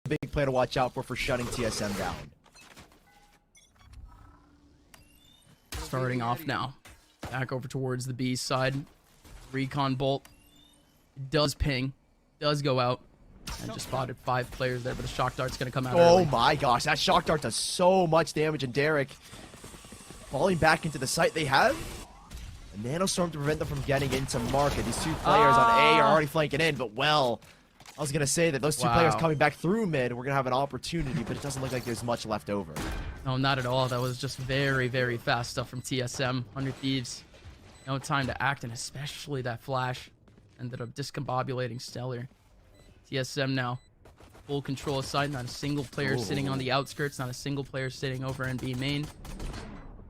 big player to watch out for shutting TSM down. Starting off now. Back over towards the B side. Recon bolt. Does ping. Does go out. And just spotted 5 players there, but the shock dart's going to come out Oh early. my gosh, that shock dart does so much damage, and Derek falling back into the site. They have a nanostorm to prevent them from getting into market. These 2 players on A are already flanking in, but well, I was going to say that those 2 players coming back through mid, we're going to have an opportunity, but it doesn't look like there's much left over. No, not at all. That was just very, very fast stuff from TSM. 100 Thieves. No time to act, and especially that flash ended up discombobulating Stellar. TSM now. Full control of side. Not a single player sitting on the outskirts. Not a single player sitting over in B main.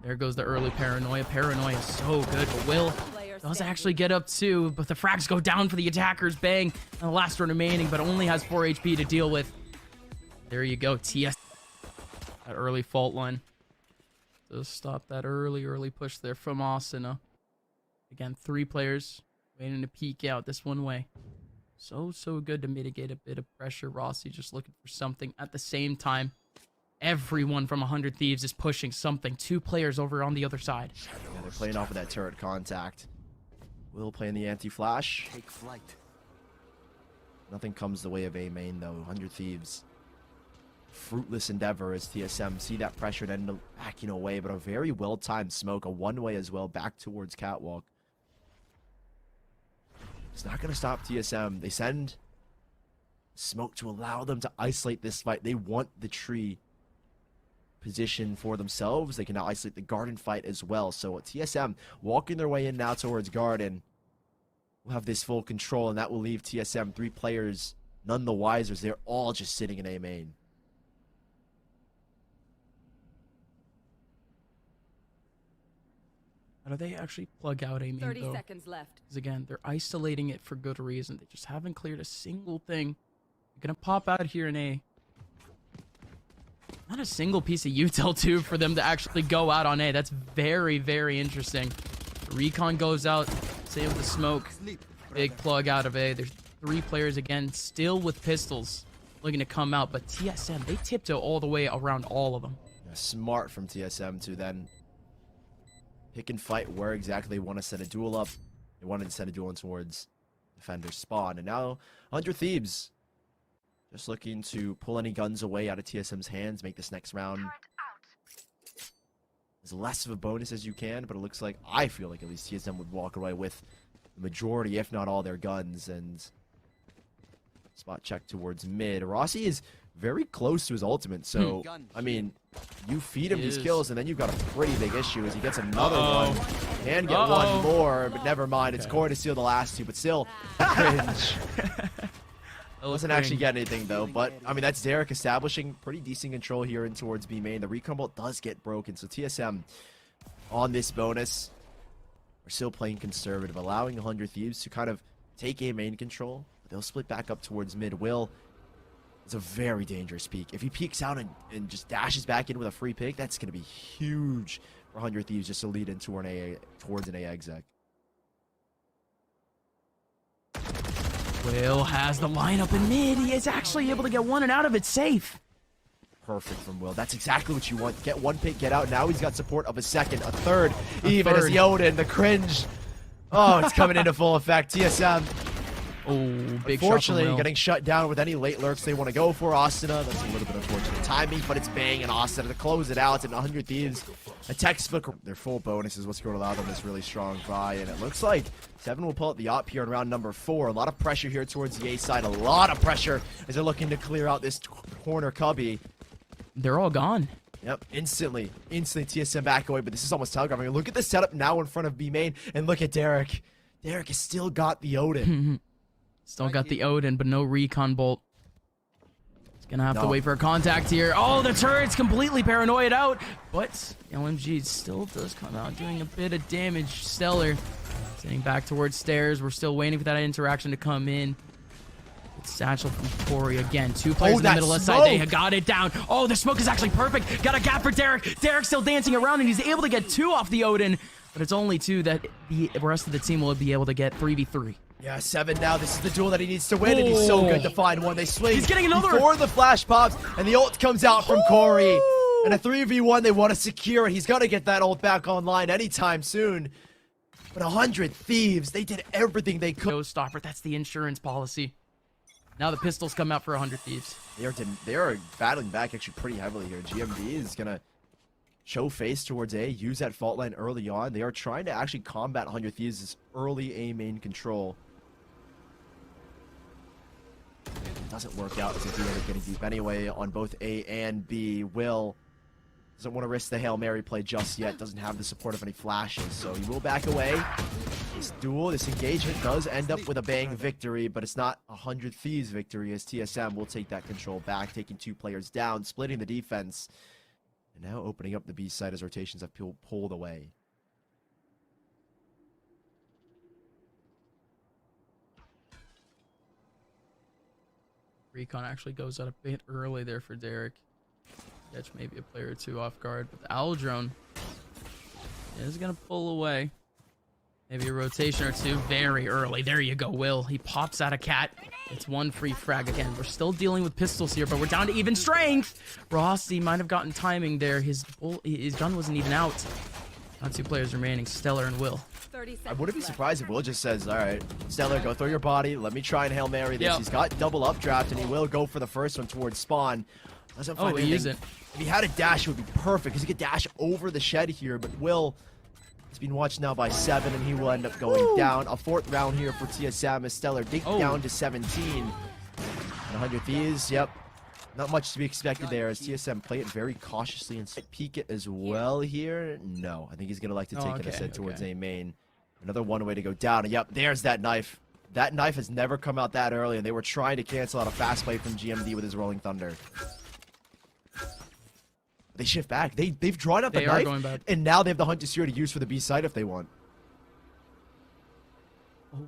There goes the early paranoia. Paranoia is so good, but Will does actually get up too. But the frags go down for the attackers. Bang. And the last one remaining, but only has 4 HP to deal with. There you go. TS. That early fault line. Just stop that early push there from Asuna. Again, 3 players waiting to peek out this one way. So good to mitigate a bit of pressure. Rossi just looking for something. At the same time, everyone from 100 Thieves is pushing something. 2 players over on the other side. Yeah, they're playing off of that turret contact. Will playing the anti-flash. Take flight. Nothing comes the way of A main though. 100 Thieves. Fruitless endeavor as TSM see that pressure and end up backing away, but a very well-timed smoke, a one-way as well, back towards Catwalk. It's not going to stop TSM. They send smoke to allow them to isolate this fight. They want the tree position for themselves. They can now isolate the garden fight as well. So TSM walking their way in now towards garden will have this full control, and that will leave TSM 3 players none the wiser. They're all just sitting in A main. How do they actually plug out A main 30 though? seconds left. Because again, they're isolating it for good reason. They just haven't cleared a single thing. They're going to pop out here in A. Not a single piece of util too for them to actually go out on A. That's very, very interesting. The recon goes out. Same with the smoke. Big plug out of A. There's 3 players again, still with pistols, looking to come out. But TSM, they tiptoe all the way around all of them. Yeah, smart from TSM to then pick and fight where exactly they want to send a duel up. They wanted to send a duel in towards defender spawn. And now 100 Thieves just looking to pull any guns away out of TSM's hands, make this next round as less of a bonus as you can, but it looks like, I feel like at least TSM would walk away with the majority, if not all, their guns. And spot check towards mid. Rossi is very close to his ultimate, so, I mean, you feed him these kills, and then you've got a pretty big issue as he gets another one. Can get one more, but never mind. It's going to steal the last 2, but still, cringe. Doesn't actually get anything, though, but, I mean, that's Derek establishing pretty decent control here in towards B main. The recon bolt does get broken, so TSM on this bonus, we're still playing conservative, allowing 100 Thieves to kind of take A main control. But they'll split back up towards mid. Will, it's a very dangerous peek. If he peeks out and just dashes back in with a free pick, that's going to be huge for 100 Thieves just to lead into towards an A exec. Will has the lineup in mid. He is actually able to get one and out of it safe. Perfect from Will. That's exactly what you want. Get one pick, get out. Now he's got support of a second, a third, even as the Odin, the cringe. Oh, it's coming into full effect. TSM. Oh, big shot. Unfortunately, getting shut down with any late lurks they want to go for. Asuna, that's a little bit unfortunate timing, but it's Bang and Asuna to close it out. And 100 Thieves, a textbook, their full bonus is what's going to allow them this really strong buy. And it looks like Seven will pull out the op here in round number 4. A lot of pressure here towards the A side. A lot of pressure as they're looking to clear out this corner cubby. They're all gone. Yep, instantly TSM back away, but this is almost telegraphing. Look at the setup now in front of B main, and look at Derek. Derek has still got the Odin. Still got the Odin, but no recon bolt. He's gonna have to wait for a contact here. Oh, the turret's completely paranoid out, but LMG still does come out doing a bit of damage. Stellar sitting back towards stairs. We're still waiting for that interaction to come in. It's Satchel from Corey again. 2 players in the middle left side. They got it down. Oh, the smoke is actually perfect. Got a gap for Derek. Derek's still dancing around, and he's able to get 2 off the Odin. But it's only 2 that the rest of the team will be able to get 3v3. Yeah, 7 now. This is the duel that he needs to win, and he's so good to find one. They swing. He's getting another. Before the flash pops, and the ult comes out from Corey. And a 3v1, they want to secure it. He's got to get that ult back online anytime soon. But 100 Thieves, they did everything they could. Showstopper, that's the insurance policy. Now the pistols come out for 100 Thieves. They are battling back actually pretty heavily here. GMD is going to show face towards A, use that fault line early on. They are trying to actually combat 100 Thieves' early A main control. It doesn't work out as if he ended up getting deep anyway on both A and B. Will doesn't want to risk the Hail Mary play just yet. Doesn't have the support of any flashes, so he will back away. This duel, this engagement does end up with a bang victory, but it's not 100 Thieves victory as TSM will take that control back, taking 2 players down, splitting the defense, and now opening up the B side as rotations have pulled away. Recon actually goes out a bit early there for Derek. Catch maybe a player or 2 off guard, but the Owl Drone is going to pull away. Maybe a rotation or 2 very early. There you go, Will. He pops out a cat. It's 1 free frag again. We're still dealing with pistols here, but we're down to even strength. Rossi might have gotten timing there. His gun wasn't even out. Now 2 players remaining, Stellar and Will. I wouldn't be surprised if Will just says, all right, Stellar, go throw your body. Let me try and Hail Mary this. He's got double updraft, and he will go for the first one towards spawn. Doesn't find anything. Use it. If he had a dash, it would be perfect, because he could dash over the shed here, but Will has been watched now by 7, and he will end up going down. A 4th round here for TSM as Stellar dig down to 17. And 100 Thieves, yep. Not much to be expected there as TSM play it very cautiously and peek it as well here. No, I think he's going to like to take it ascent towards A main. Another one way to go down. And yep, there's that knife. That knife has never come out that early, and they were trying to cancel out a fast play from GMD with his Rolling Thunder. They shift back. They've drawn out the knife, and now they have the Hunt to Seer to use for the B side if they want.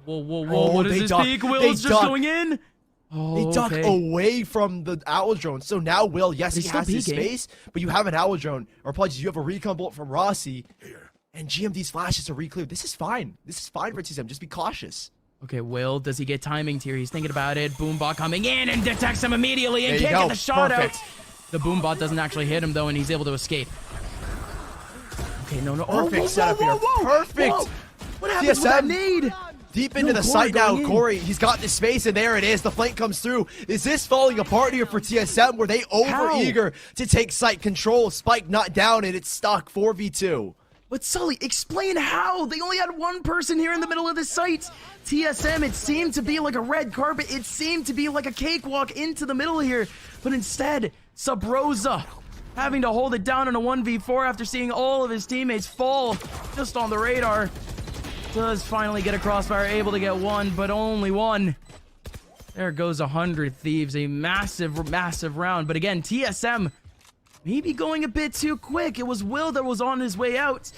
Whoa, whoa, whoa. What is this peek? Will's just going in? They duck away from the Owl Drone. So now Will, yes, he has his space, but you have an Owl Drone. Or apologies, you have a recon bolt from Rossi. And GMD's flashes are re-cleared. This is fine. This is fine for TSM. Just be cautious. Okay, Will, does he get timing here? He's thinking about it. Boombot coming in and detects him immediately and can't get the shot out. The Boombot doesn't actually hit him, though, and he's able to escape. Okay, no. Perfect setup here. Perfect. Whoa. What happened with that nade? Deep into the site now, Corey. He's got the space, and there it is. The flank comes through. Is this falling apart here for TSM? Were they over-eager to take site control? Spike not down, and it's stuck 4v2. But Sully, explain how. They only had 1 person here in the middle of the site. TSM, it seemed to be like a red carpet. It seemed to be like a cakewalk into the middle here. But instead, Subrosa having to hold it down in a 1v4 after seeing all of his teammates fall just on the radar. Does finally get a crossfire, able to get 1, but only 1. There goes 100 Thieves. A massive, massive round. But again, TSM maybe going a bit too quick. It was Will that was on his way out.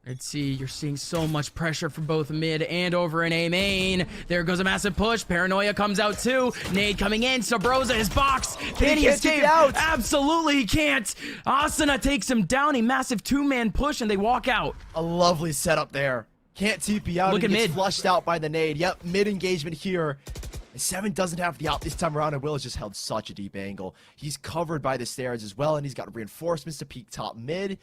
Let's see, you're seeing so much pressure from both mid and over in A main. There goes a massive push. Paranoia comes out too. Nade coming in. Sabrosa, his box. Can he escape? Absolutely he can't. Asuna takes him down. A massive 2-man push, and they walk out. A lovely setup there. Can't TP out. Look at gets mid. Flushed out by the nade. Yep, mid engagement here. 7 doesn't have the out this time around, and Will has just held such a deep angle. He's covered by the stairs as well, and he's got reinforcements to peek top mid.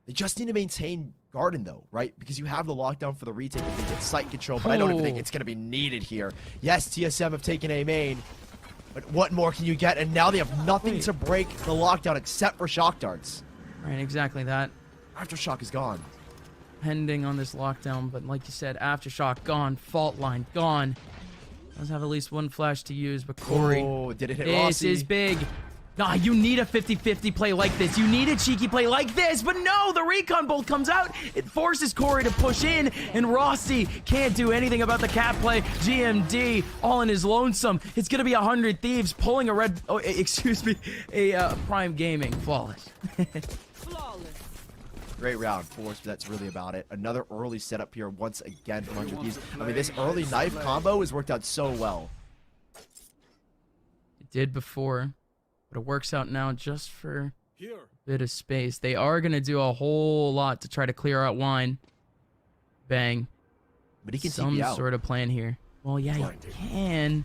They just need to maintain Garden, though, right? Because you have the lockdown for the retake if they get site control, but I don't even think it's going to be needed here. Yes, TSM have taken A main, but what more can you get? And now they have nothing to break the lockdown except for shock darts. Right, exactly that. Aftershock is gone. Pending on this lockdown, but like you said, Aftershock gone, fault line gone. Does have at least 1 flash to use, but Corey, did it hit Rossi? This is big. Nah, you need a 50-50 play like this. You need a cheeky play like this, but no, the recon bolt comes out. It forces Corey to push in, and Rossi can't do anything about the cat play. GMD all in his lonesome. It's gonna be 100 Thieves pulling a Prime Gaming. Flawless. Great round, Force, but that's really about it. Another early setup here once again from 100 Thieves. I mean, this early knife combo has worked out so well. It did before, but it works out now just for a bit of space. They are going to do a whole lot to try to clear out wine. Bang. But he can Some TP out. sort of plan here. Well, yeah, he can.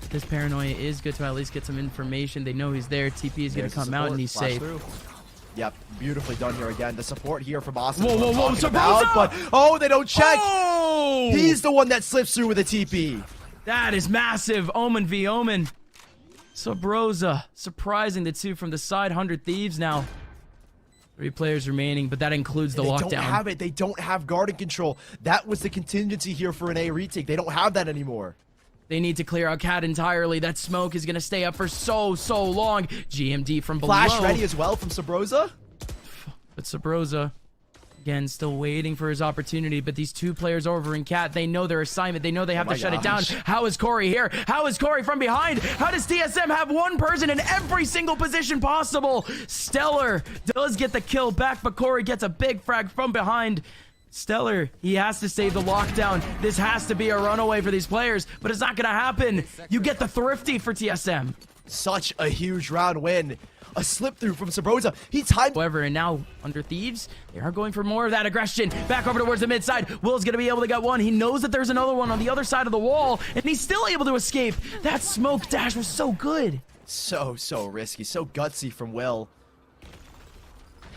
This paranoia is good to at least get some information. They know he's there. TP is going to come out and he's safe. Through. Yep, beautifully done here again. The support here from Austin. Whoa, But oh, they don't check. Oh! He's the one that slips through with a TP. That is massive. Omen v Omen. Sabrosa surprising the two from the side. 100 Thieves now. 3 players remaining, but that includes the lockdown. They don't have it. They don't have guarding control. That was the contingency here for an A retake. They don't have that anymore. They need to clear out Cat entirely. That smoke is going to stay up for so long. GMD from below. Flash ready as well from Sabrosa. But Sabrosa, again, still waiting for his opportunity. But these 2 players over in Cat, they know their assignment. They know they have to shut it down. How is Corey here? How is Corey from behind? How does TSM have one person in every single position possible? Stellar does get the kill back, but Corey gets a big frag from behind. Stellar, he has to save the lockdown. This has to be a runaway for these players, but it's not going to happen. You get the thrifty for TSM. Such a huge round win. A slip through from Sabrosa. He timed. However, and now under Thieves, they are going for more of that aggression. Back over towards the mid side. Will's going to be able to get one. He knows that there's another one on the other side of the wall, and he's still able to escape. That smoke dash was so good. So risky. So gutsy from Will.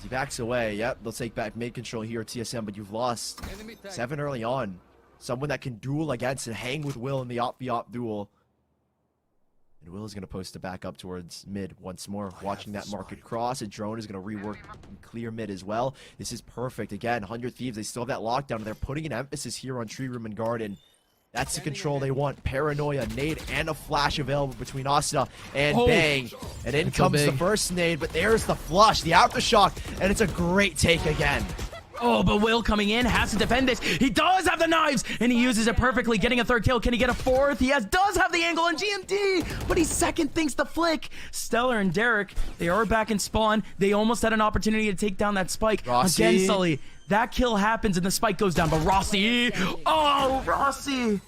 He backs away. Yep, they'll take back mid control here at TSM, but you've lost 7 early on. Someone that can duel against and hang with Will in the op-v-op duel. And Will is going to post it back up towards mid once more. Watching that market cross. A drone is going to rework and clear mid as well. This is perfect. Again, 100 Thieves, they still have that lockdown, and they're putting an emphasis here on Tree Room and Garden. That's the control they want. Paranoia, nade, and a flash available between Asta and Bang. And in comes the first nade, but there's the flush, the aftershock, and it's a great take again. Oh, but Will coming in has to defend this. He does have the knives, and he uses it perfectly, getting a 3rd kill. Can he get a 4th? He does have the angle on GMD, but he second thinks the flick. Stellar and Derek, they are back in spawn. They almost had an opportunity to take down that spike. Rossi. Again, Sully. That kill happens and the spike goes down, but Rossi. Oh, Rossi.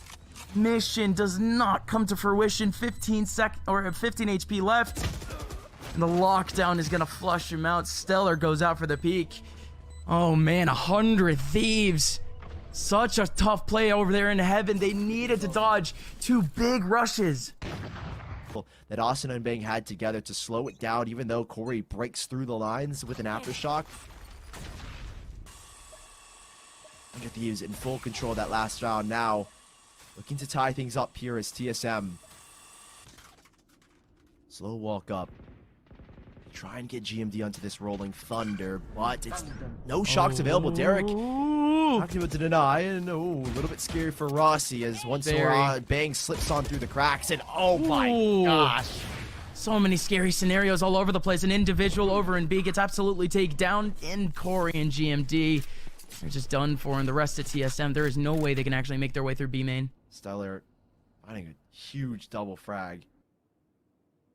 Mission does not come to fruition. 15 HP left. And the lockdown is going to flush him out. Stellar goes out for the peak. Oh, man, 100 Thieves. Such a tough play over there in heaven. They needed to dodge 2 big rushes. That Austin and Bang had together to slow it down, even though Corey breaks through the lines with an aftershock. 100 Thieves in full control of that last round now. Looking to tie things up here as TSM. Slow walk up. Try and get GMD onto this rolling thunder, but it's no shocks available. Derek not able to deny, and a little bit scary for Rossi as once more Bang slips on through the cracks, and oh my gosh. So many scary scenarios all over the place. An individual over in B gets absolutely taken down in Corey and GMD. They're just done for, and the rest of TSM, there is no way they can actually make their way through B main. Stellar finding a huge double frag.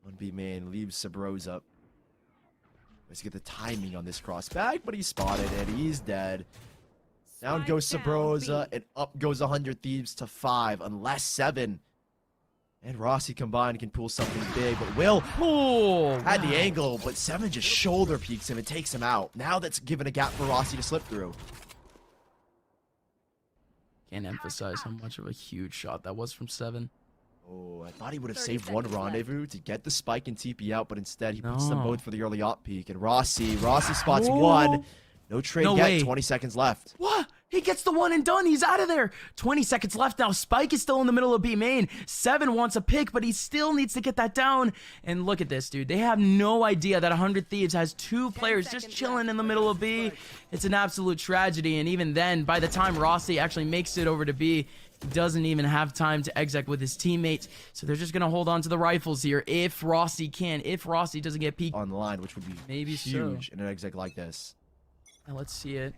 1B main leaves Sabrosa up. Let's get the timing on this cross back, but he's spotted and he's dead. Down goes Sabrosa, and up goes 100 Thieves to 5, unless 7. And Rossi combined can pull something big, but Will had the angle, but 7 just shoulder peeks him and takes him out. Now that's given a gap for Rossi to slip through. Can't emphasize how much of a huge shot that was from 7. Oh, I thought he would have saved one rendezvous to get the spike and TP out, but instead he puts them both for the early op peak. And Rossi spots 1. No trade yet, 20 seconds left. What? He gets the 1 and done. He's out of there. 20 seconds left now. Spike is still in the middle of B main. 7 wants a pick, but he still needs to get that down. And look at this, dude. They have no idea that 100 Thieves has 2 players just chilling in the middle of B. It's an absolute tragedy. And even then, by the time Rossi actually makes it over to B, he doesn't even have time to exec with his teammates. So they're just going to hold on to the rifles here if Rossi can. If Rossi doesn't get peeked on the line, which would be maybe huge in an exec like this. Now let's see it.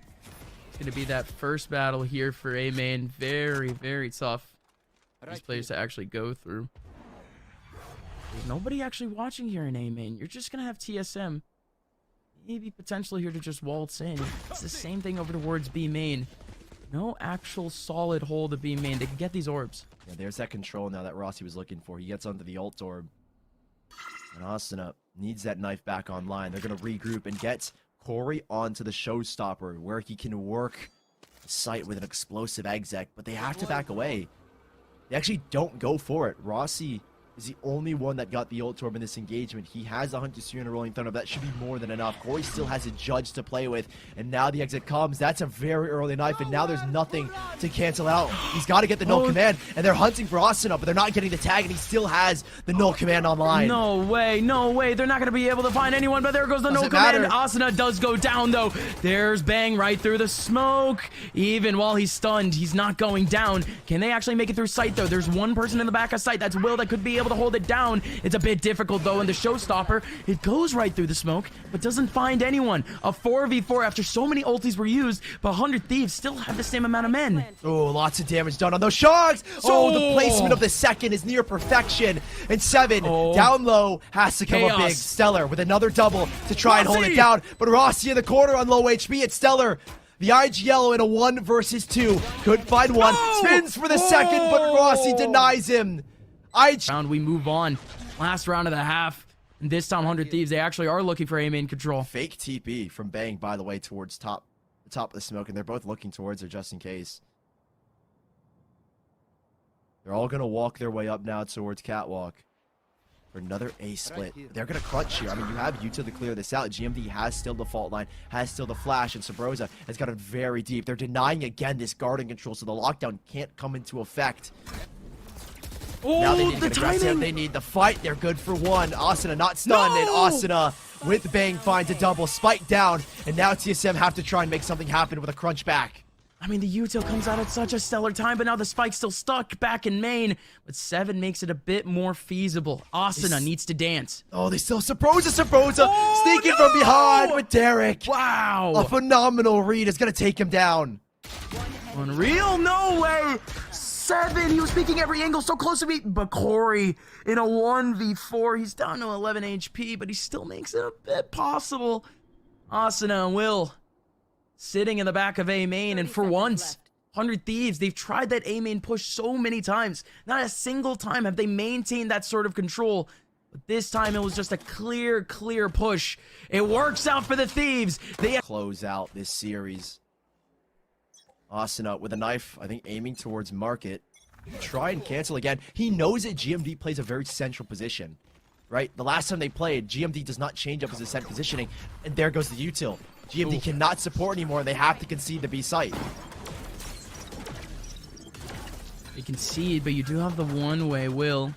It's going to be that first battle here for A main. Very, very tough for these players to actually go through. There's nobody actually watching here in A main. You're just going to have TSM. Maybe potentially here to just waltz in. It's the same thing over towards B main. No actual solid hold of B main. They can get these orbs. Yeah, there's that control now that Rossi was looking for. He gets onto the ult orb. And Austin needs that knife back online. They're going to regroup and get Corey onto the showstopper where he can work site with an explosive exec, but they have to back away. They actually don't go for it. Rossi is the only one that got the ult orb in this engagement. He has the Hunter Seer and a Rolling Thunder. That should be more than enough. Corey still has a Judge to play with, and now the exit comes. That's a very early knife, and now there's nothing to cancel out. He's got to get the null command, and they're hunting for Asuna, but they're not getting the tag, and he still has the null command online. No way, no way. They're not going to be able to find anyone, but there goes the null command. Asuna does go down, though. There's Bang right through the smoke. Even while he's stunned, he's not going down. Can they actually make it through sight, though? There's one person in the back of sight. That's Will that could be able to hold it down. It's a bit difficult, though, and the showstopper, it goes right through the smoke, but doesn't find anyone. A 4v4 after so many ultis were used, but 100 Thieves still have the same amount of men. Oh, lots of damage done on those sharks. Oh, the placement of the second is near perfection. And 7 down low has to come up big. Stellar with another double to try and hold it down, but Rossi in the corner on low HP. It's Stellar. The IG Yellow in a 1 versus 2. Could find one. Spins for the second, but Rossi denies him. Round, we move on. Last round of the half. And this time, 100 Thieves, they actually are looking for A main control. Fake TP from Bang, by the way, towards the top of the smoke, and they're both looking towards it just in case. They're all going to walk their way up now towards Catwalk for another A split. They're going to crunch here. I mean, you have Yuta to clear this out. GMD has still the fault line, has still the flash, and Sabrosa has got it very deep. They're denying again this guarding control, so the lockdown can't come into effect. Oh, now they need the timing. They need the fight. They're good for 1. Asuna not stunned, and Asuna with Bang finds a double. Spike down, and now TSM have to try and make something happen with a crunch back. I mean, the util comes out at such a stellar time, but now the spike's still stuck back in main. But 7 makes it a bit more feasible. Asuna needs to dance. Oh, they still Sabrosa sneaking from behind with Derek. Wow. A phenomenal read is going to take him down. Unreal? No way. 7. He was peeking every angle, so close to beat. But Corey in a 1v4. He's down to 11 HP, but he still makes it a bit possible. Asuna and Will sitting in the back of A main, and for once, 100 Thieves, they've tried that A main push so many times. Not a single time have they maintained that sort of control. But this time, it was just a clear push. It works out for the Thieves. They close out this series. Asuna with a knife, I think aiming towards Market. Try and cancel again. He knows that GMD plays a very central position, right? The last time they played, GMD does not change up his ascent positioning, and there goes the util. GMD cannot support anymore, and they have to concede the B site. They concede, but you do have the one-way Will.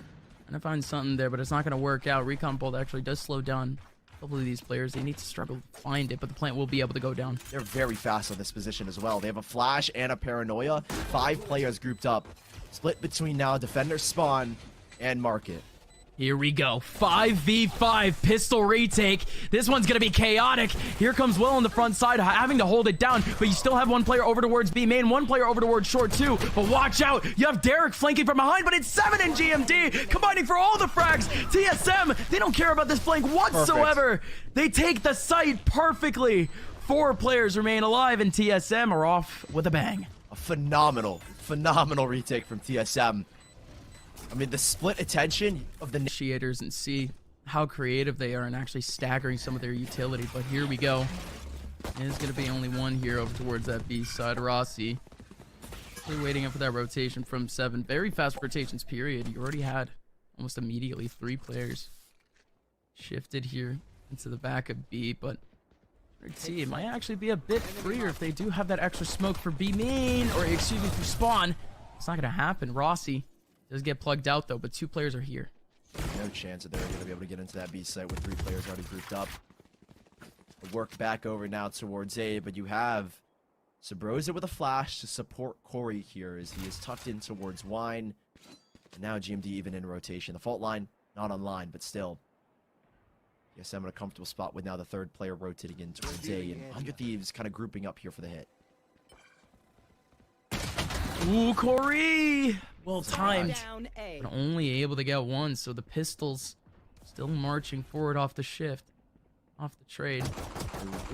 And I find something there, but it's not going to work out. Recon Bolt actually does slow down a couple of these players. They need to struggle to find it, but the plant will be able to go down. They're very fast on this position as well. They have a flash and a paranoia. 5 players grouped up. Split between now Defender, Spawn, and Market. Here we go. 5v5 pistol retake. This one's going to be chaotic. Here comes Will on the front side, having to hold it down, but you still have one player over towards B main, one player over towards short too. But watch out. You have Derek flanking from behind, but it's 7 in GMD, combining for all the frags. TSM, they don't care about this flank whatsoever. Perfect. They take the site perfectly. 4 players remain alive, and TSM are off with a bang. A phenomenal retake from TSM. I mean, the split attention of the initiators and see how creative they are and actually staggering some of their utility. But here we go. There's going to be only one here over towards that B side. Rossi. We're waiting up for that rotation from 7. Very fast rotations period. You already had almost immediately 3 players shifted here into the back of B. But let's see, it might actually be a bit freer if they do have that extra smoke for B main, or excuse me, for spawn. It's not going to happen. Rossi does get plugged out, though, but 2 players are here. No chance that they're going to be able to get into that B site with 3 players already grouped up. Work back over now towards A, but you have Sabrosa with a flash to support Corey here as he is tucked in towards Wine. And now GMD even in rotation. The fault line, not online, but still. Yes, I'm in a comfortable spot with now the 3rd player rotating in towards A, and 100 Thieves kind of grouping up here for the hit. Ooh, Corey! Well timed, but only able to get 1, so the pistols still marching forward off the shift, off the trade.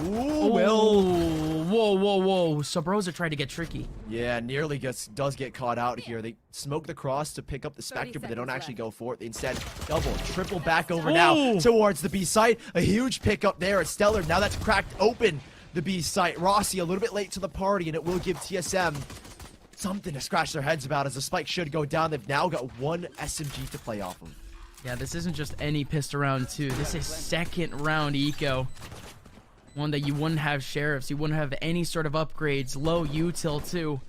Ooh, Will! Whoa. Sabrosa tried to get tricky. Yeah, nearly does get caught out here. They smoke the cross to pick up the Spectre, but they don't actually go for it. They instead double, triple back over now towards the B site. A huge pickup there at Stellar. Now that's cracked open the B site. Rossi a little bit late to the party, and it will give TSM something to scratch their heads about as the spike should go down. They've now got one SMG to play off of. Yeah, this isn't just any pistol round 2. This is second round eco. One that you wouldn't have sheriffs. You wouldn't have any sort of upgrades. Low util too.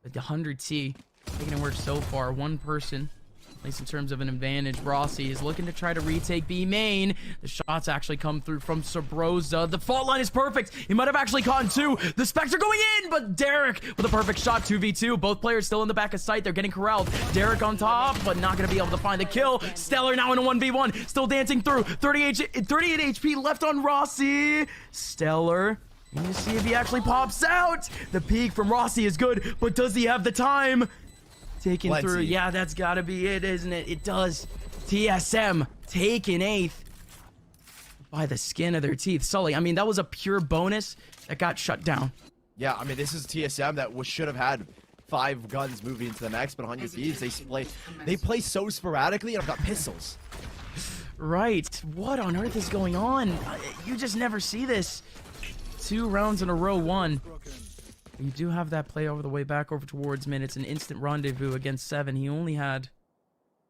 But the 100T making it work so far. One person, at least in terms of an advantage. Rossi is looking to try to retake B main. The shots actually come through from Sabrosa. The fault line is perfect. He might have actually caught 2. The Spectre going in, but Derek with a perfect shot. 2v2. Both players still in the back of sight. They're getting corralled. Derek on top, but not going to be able to find the kill. Stellar now in a 1v1. Still dancing through. 38 HP left on Rossi. Stellar. You see if he actually pops out. The peek from Rossi is good, but does he have the time? Taking through. Yeah, that's got to be it, isn't it? It does. TSM taking 8th by the skin of their teeth. Sully, I mean, that was a pure bonus that got shut down. Yeah, I mean, this is TSM that should have had 5 guns moving into the next, but 100 Thieves, they play so sporadically, and I've got pistols. Right. What on earth is going on? You just never see this. 2 rounds in a row won. You do have that play over the way back over towards mid. It's an instant rendezvous against 7. He only had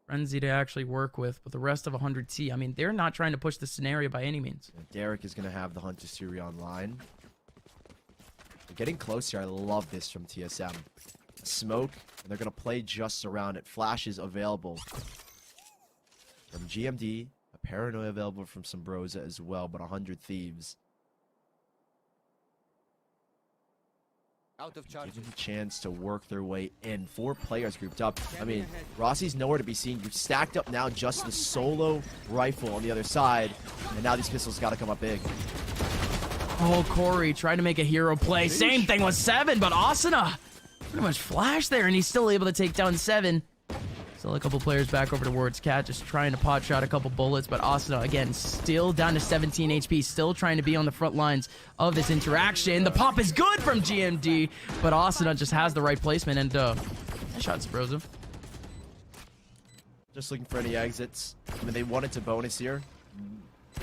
Frenzy to actually work with, but the rest of 100T, I mean, they're not trying to push the scenario by any means. Derek is going to have the Hunter Suri online. They're getting close here. I love this from TSM. Smoke, and they're going to play just around it. Flash is available from GMD. A Paranoia available from Sombrosa as well, but 100 Thieves. Out of charge. Give them a chance to work their way in. 4 players grouped up. I mean, Rossi's nowhere to be seen. You've stacked up now just the solo rifle on the other side, and now these pistols got to come up big. Oh, Corey trying to make a hero play. Same thing with 7, but Asuna pretty much flashed there, and he's still able to take down 7. Still a couple players back over towards Cat, just trying to pot shot a couple bullets, but Asuna, again, still down to 17 HP, still trying to be on the front lines of this interaction. The pop is good from GMD, but Asuna just has the right placement, and nice shot, Sabrosa. Just looking for any exits. I mean, they wanted to bonus here.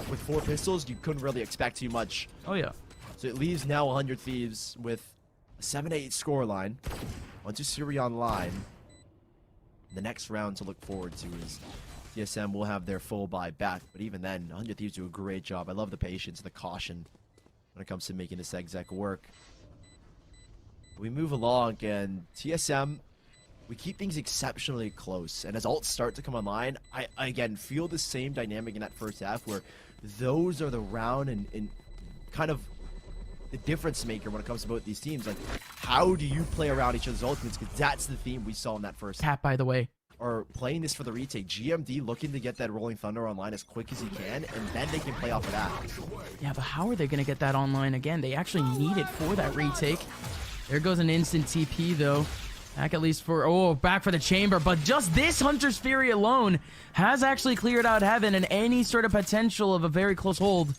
With 4 pistols, you couldn't really expect too much. Oh, yeah. So it leaves now 100 Thieves with a 7-8 scoreline. Once you Suri online, the next round to look forward to is TSM will have their full buy back. But even then, 100 Thieves do a great job. I love the patience, the caution when it comes to making this exec work. We move along, and TSM, we keep things exceptionally close. And as ults start to come online, I again feel the same dynamic in that first half where those are the round and kind of the difference maker when it comes to both these teams. Like, how do you play around each other's ultimates? Because that's the theme we saw in that first half. Tap, by the way. Or playing this for the retake. GMD looking to get that Rolling Thunder online as quick as he can, and then they can play off of that. Yeah, but how are they going to get that online again? They actually need it for that retake. There goes an instant TP, though. Back at least for, back for the chamber. But just this Hunter's Fury alone has actually cleared out Heaven and any sort of potential of a very close hold.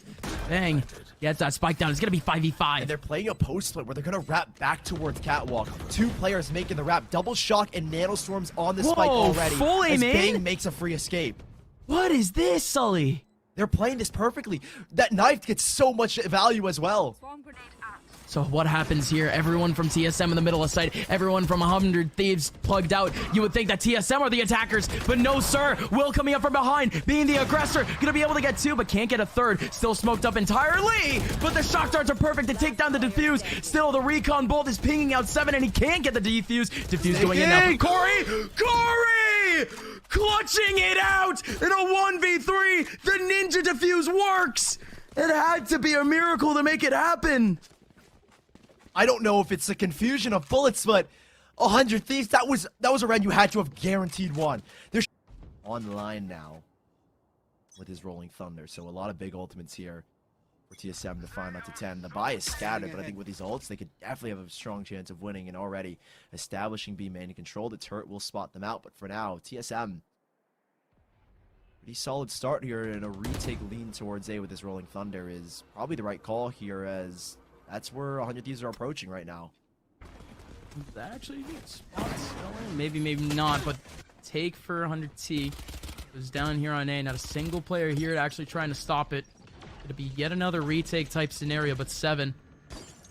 Bang. Gets that spike down. It's going to be 5v5. And they're playing a post split where they're going to wrap back towards Catwalk. 2 players making the wrap. Double shock and nanostorms on the spike already. Full aim as in? Bang makes a free escape. What is this, Sully? They're playing this perfectly. That knife gets so much value as well. So what happens here? Everyone from TSM in the middle of sight. Everyone from 100 Thieves plugged out. You would think that TSM are the attackers, but no, sir. Will coming up from behind, being the aggressor. Gonna be able to get 2, but can't get a 3rd. Still smoked up entirely, but the shock darts are perfect to take down the defuse. Still, the recon bolt is pinging out 7, and he can't get the defuse. Defuse going in now. Corey! Clutching it out in a 1v3. The ninja defuse works. It had to be a miracle to make it happen. I don't know if it's a confusion of bullets, but 100 Thieves, that was a round you had to have guaranteed won. They're online now with his Rolling Thunder, so a lot of big ultimates here for TSM to find out to 10. The buy is scattered, but I think with these ults, they could definitely have a strong chance of winning and already establishing B main and control. The turret will spot them out, but for now, TSM, pretty solid start here, and a retake lean towards A with this Rolling Thunder is probably the right call here, as that's where 100 Thieves are approaching right now. That actually gets spots going. Maybe not, but take for 100T. It was down here on A. Not a single player here actually trying to stop it. Gonna be yet another retake type scenario, but 7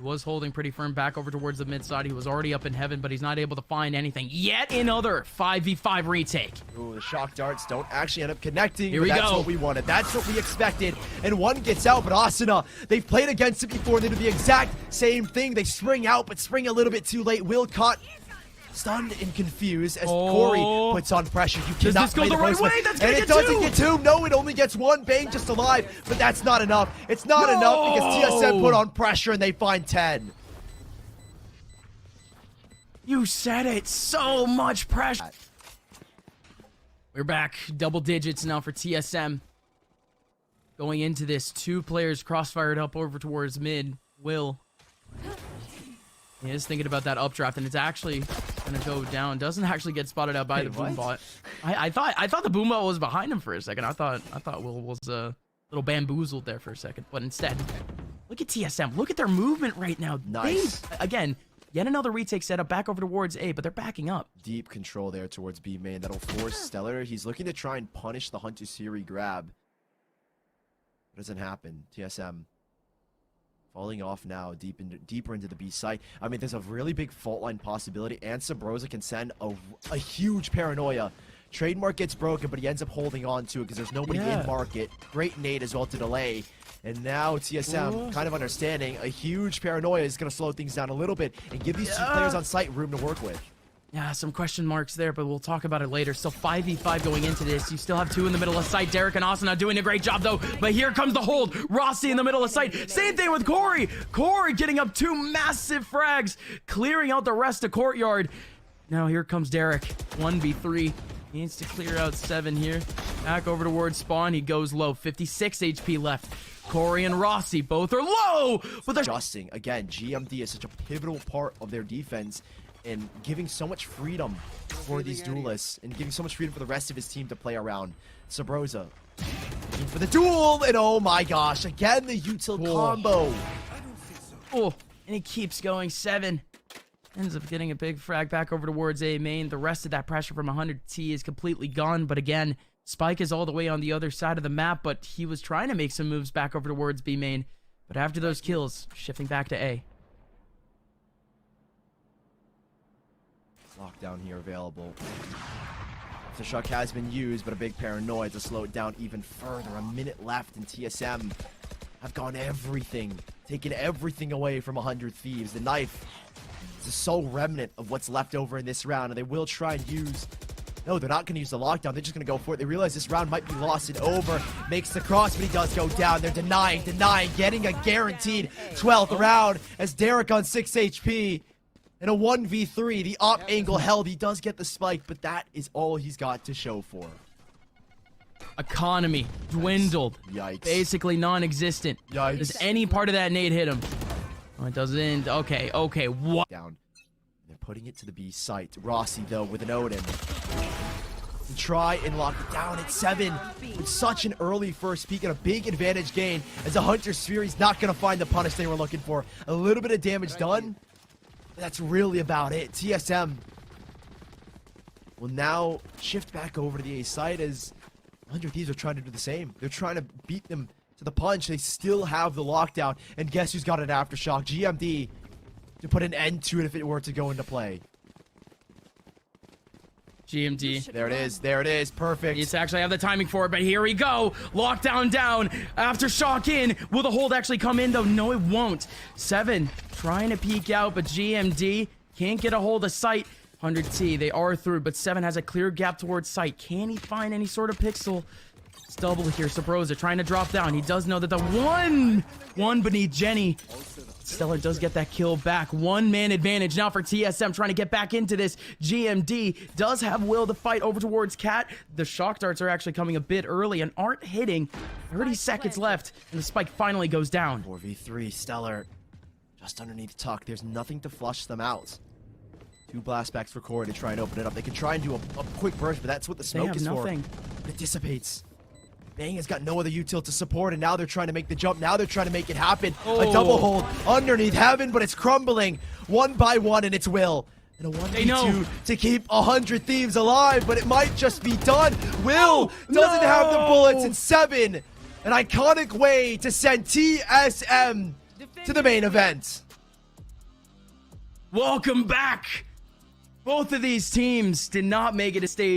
was holding pretty firm back over towards the mid side. He was already up in heaven, but he's not able to find anything. Yet another 5v5 retake. Ooh, the shock darts don't actually end up connecting. Here we That's go. what we wanted. That's what we expected. And one gets out, but Asuna, they've played against it before. They do the exact same thing. They spring out, but spring a little bit too late. Will caught stunned and confused as Corey puts on pressure. You Does cannot this go play the right first way? one. That's gonna and get it doesn't two. get two. No, it only gets one. Bang just alive, but that's not enough. It's not enough because TSM put on pressure and they find 10. You said it. So much pressure. We're back. Double digits now for TSM. Going into this, 2 players crossfired up over towards mid. Will. He is thinking about that updraft, and it's actually going to go down. Doesn't actually get spotted out by the boom bot. I thought the boom bot was behind him for a second. I thought Will was a little bamboozled there for a second, but instead, look at TSM. Look at their movement right now. Nice. Again, yet another retake setup back over towards A, but they're backing up. Deep control there towards B main. That'll force Stellar. He's looking to try and punish the Hunter Siri grab. It doesn't happen. TSM falling off now, deeper into the B site. I mean, there's a really big fault line possibility, and Sabrosa can send a huge paranoia. Trademark gets broken, but he ends up holding on to it because there's nobody in market. Great nade as well to delay. And now TSM kind of understanding a huge paranoia is going to slow things down a little bit and give these 2 players on site room to work with. Yeah, some question marks there, but we'll talk about it later. Still 5v5 going into this. You still have 2 in the middle of sight. Derek and Asuna doing a great job, though. But here comes the hold. Rossi in the middle of sight. Same thing with Corey. Corey getting up 2 massive frags, clearing out the rest of courtyard. Now here comes Derek. 1v3. He needs to clear out 7 here. Back over towards spawn. He goes low. 56 HP left. Corey and Rossi both are low, but they're adjusting. Again, GMD is such a pivotal part of their defense and giving so much freedom for these duelists and giving so much freedom for the rest of his team to play around. Sabrosa looking for the duel, and oh my gosh, again the util combo. Oh, and he keeps going. 7 ends up getting a big frag back over towards A main. The rest of that pressure from 100T is completely gone, but again, Spike is all the way on the other side of the map, but he was trying to make some moves back over towards B main. But after those kills, shifting back to A. Lockdown here available. The shock has been used, but a big paranoia to slow it down even further. A minute left, and TSM have gone everything, taken everything away from 100 Thieves. The knife is the sole remnant of what's left over in this round, and they will try and use... No, they're not going to use the lockdown. They're just going to go for it. They realize this round might be lost and over. Makes the cross, but he does go down. They're denying, getting a guaranteed 12th round as Derek on 6 HP. In a 1v3, the op angle held. He does get the spike, but that is all he's got to show for. Economy dwindled. Yikes. Basically non-existent. Yikes. Does any part of that nade hit him? Oh, it doesn't. Okay, what? Down. They're putting it to the B site. Rossi, though, with an Odin. And try and lock it down at 7 with such an early first peek and a big advantage gain as a Hunter Sphere. He's not going to find the punish they were looking for. A little bit of damage done. That's really about it. TSM will now shift back over to the A site as 100 Thieves are trying to do the same. They're trying to beat them to the punch. They still have the lockdown. And guess who's got an aftershock? GMD to put an end to it if it were to go into play. GMD. There it is. There it is. Perfect. Needs to actually have the timing for it, but here we go. Lockdown down. Aftershock in. Will the hold actually come in, though? No, it won't. 7 trying to peek out, but GMD can't get a hold of sight. 100T, they are through, but 7 has a clear gap towards sight. Can he find any sort of pixel? It's double here. Sabrosa trying to drop down. He does know that the one beneath Jenny. Stellar does get that kill back. 1-man advantage now for TSM trying to get back into this. GMD does have Will to fight over towards Cat. The shock darts are actually coming a bit early and aren't hitting. 30 seconds left, and the spike finally goes down. 4v3, Stellar just underneath Tuck. There's nothing to flush them out. 2 blastbacks for Corey to try and open it up. They can try and do a quick burst, but that's what the smoke is nothing. for. It dissipates. Bang has got no other util to support, and now they're trying to make the jump. Now they're trying to make it happen. A double hold underneath heaven, but it's crumbling one by one, and it's Will. And a 1v2 to keep 100 Thieves alive, but it might just be done. Will doesn't have the bullets, and 7 An iconic way to send TSM to the main event. Welcome back. Both of these teams did not make it to stage